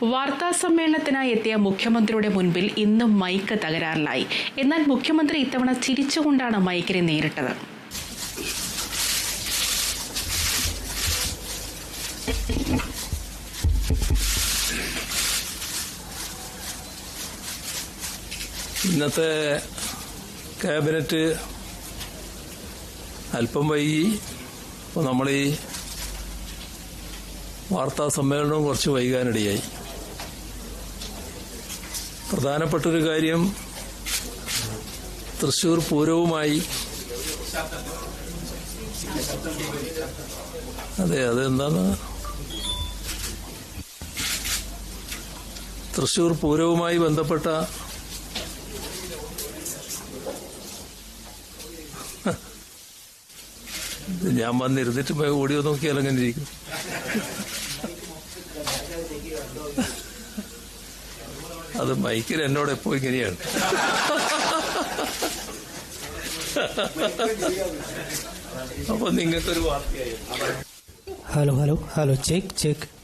വാർത്താ സമ്മേളനത്തിനായി എത്തിയ മുഖ്യമന്ത്രിയുടെ മുൻപിൽ ഇന്നും മൈക്ക് തകരാറിലായി. എന്നാൽ മുഖ്യമന്ത്രി ഇത്തവണ ചിരിച്ചുകൊണ്ടാണ് മൈക്കിനെ നേരിട്ടത്. ഇന്നത്തെ ക്യാബിനറ്റ് അല്പം വൈകി. അപ്പോൾ നമ്മൾ ഈ വാർത്താ സമ്മേളനവും കുറച്ച് വൈകാനിടയായി. പ്രധാനപ്പെട്ടൊരു കാര്യം തൃശൂർ പൂരവുമായി അതെന്താണ് തൃശൂർ പൂരവുമായി ബന്ധപ്പെട്ട ഞാൻ വന്നിരുന്നിട്ട് ഓഡിയോ നോക്കിയാൽ അങ്ങനെ ഇരിക്കും. അത് മൈക്കിൽ എന്നോട് എപ്പോ ഇങ്ങനെയാണ്. അപ്പൊ നിങ്ങൾക്കൊരു വാർത്തയായി. Hello check